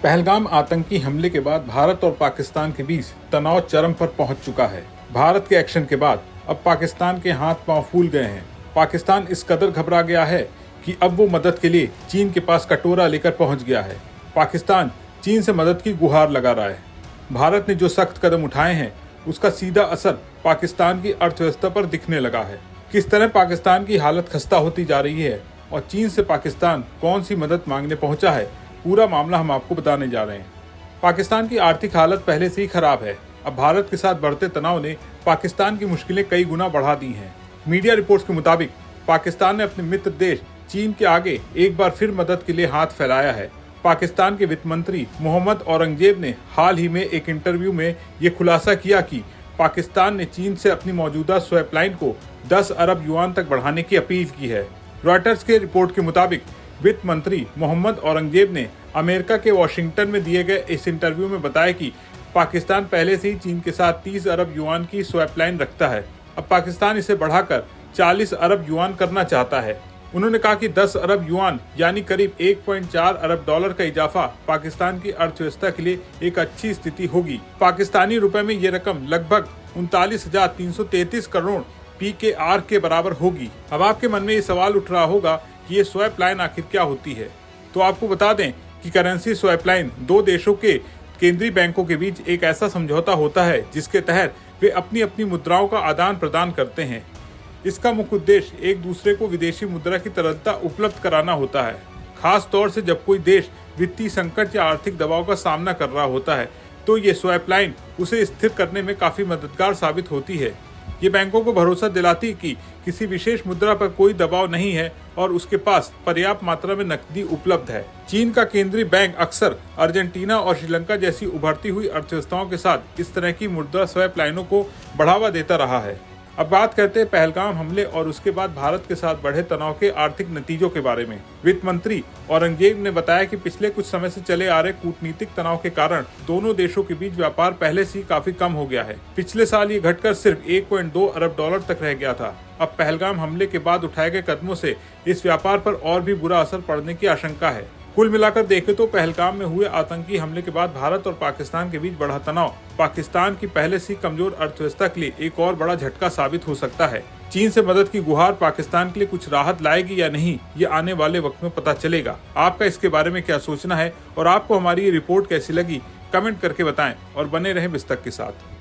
पहलगाम आतंकी हमले के बाद भारत और पाकिस्तान के बीच तनाव चरम पर पहुंच चुका है। भारत के एक्शन के बाद अब पाकिस्तान के हाथ पांव फूल गए हैं। पाकिस्तान इस कदर घबरा गया है कि अब वो मदद के लिए चीन के पास कटोरा लेकर पहुंच गया है। पाकिस्तान चीन से मदद की गुहार लगा रहा है। भारत ने जो सख्त कदम उठाए हैं उसका सीधा असर पाकिस्तान की अर्थव्यवस्था पर दिखने लगा है। किस तरह पाकिस्तान की हालत खस्ता होती जा रही है और चीन से पाकिस्तान कौन सी मदद मांगने पहुंचा है, पूरा मामला हम आपको बताने जा रहे हैं। पाकिस्तान की आर्थिक हालत पहले से ही खराब है। अब भारत के साथ बढ़ते तनाव ने पाकिस्तान की मुश्किलें कई गुना बढ़ा दी हैं। मीडिया रिपोर्ट्स के मुताबिक पाकिस्तान ने अपने मित्र देश चीन के आगे एक बार फिर मदद के लिए हाथ फैलाया है। पाकिस्तान के वित्त मंत्री मोहम्मद औरंगजेब ने हाल ही में एक इंटरव्यू में ये खुलासा किया कि पाकिस्तान ने चीन से अपनी मौजूदा स्वैप लाइन को 10 अरब युआन तक बढ़ाने की अपील की है। रॉयटर्स के रिपोर्ट के मुताबिक वित्त मंत्री मोहम्मद औरंगजेब ने अमेरिका के वॉशिंगटन में दिए गए इस इंटरव्यू में बताया कि पाकिस्तान पहले से ही चीन के साथ 30 अरब युआन की स्वैप लाइन रखता है। अब पाकिस्तान इसे बढ़ाकर 40 अरब युआन करना चाहता है। उन्होंने कहा कि 10 अरब युआन यानी करीब 1.4 अरब डॉलर का इजाफा पाकिस्तान की अर्थव्यवस्था के लिए एक अच्छी स्थिति होगी। पाकिस्तानी रुपए में ये रकम लगभग 39,333 करोड़ PKR के बराबर होगी। अब आपके मन में ये सवाल उठ रहा होगा कि ये स्वैप लाइन आखिर क्या होती है। तो आपको बता दें कि करेंसी स्वैप लाइन दो देशों के केंद्रीय बैंकों के बीच एक ऐसा समझौता होता है जिसके तहत वे अपनी अपनी मुद्राओं का आदान प्रदान करते हैं। इसका मुख्य उद्देश्य एक दूसरे को विदेशी मुद्रा की तरलता उपलब्ध कराना होता है। खास तौर से जब कोई देश वित्तीय संकट या आर्थिक दबाव का सामना कर रहा होता है तो ये स्वैप लाइन उसे स्थिर करने में काफी मददगार साबित होती है। ये बैंकों को भरोसा दिलाती कि किसी विशेष मुद्रा पर कोई दबाव नहीं है और उसके पास पर्याप्त मात्रा में नकदी उपलब्ध है। चीन का केंद्रीय बैंक अक्सर अर्जेंटीना और श्रीलंका जैसी उभरती हुई अर्थव्यवस्थाओं के साथ इस तरह की मुद्रा स्वैप लाइनों को बढ़ावा देता रहा है। अब बात करते हैं पहलगाम हमले और उसके बाद भारत के साथ बढ़े तनाव के आर्थिक नतीजों के बारे में। वित्त मंत्री औरंगजेब ने बताया कि पिछले कुछ समय से चले आ रहे कूटनीतिक तनाव के कारण दोनों देशों के बीच व्यापार पहले से ही काफी कम हो गया है। पिछले साल ये घटकर सिर्फ 1.2 अरब डॉलर तक रह गया था। अब पहलगाम हमले के बाद उठाए गए कदमों से इस व्यापार पर और भी बुरा असर पड़ने की आशंका है। कुल मिलाकर देखें तो पहलगाम में हुए आतंकी हमले के बाद भारत और पाकिस्तान के बीच बढ़ा तनाव पाकिस्तान की पहले से कमजोर अर्थव्यवस्था के लिए एक और बड़ा झटका साबित हो सकता है। चीन से मदद की गुहार पाकिस्तान के लिए कुछ राहत लाएगी या नहीं, ये आने वाले वक्त में पता चलेगा। आपका इसके बारे में क्या सोचना है और आपको हमारी ये रिपोर्ट कैसी लगी, कमेंट करके बताएं और बने रहें बिस्तक के साथ।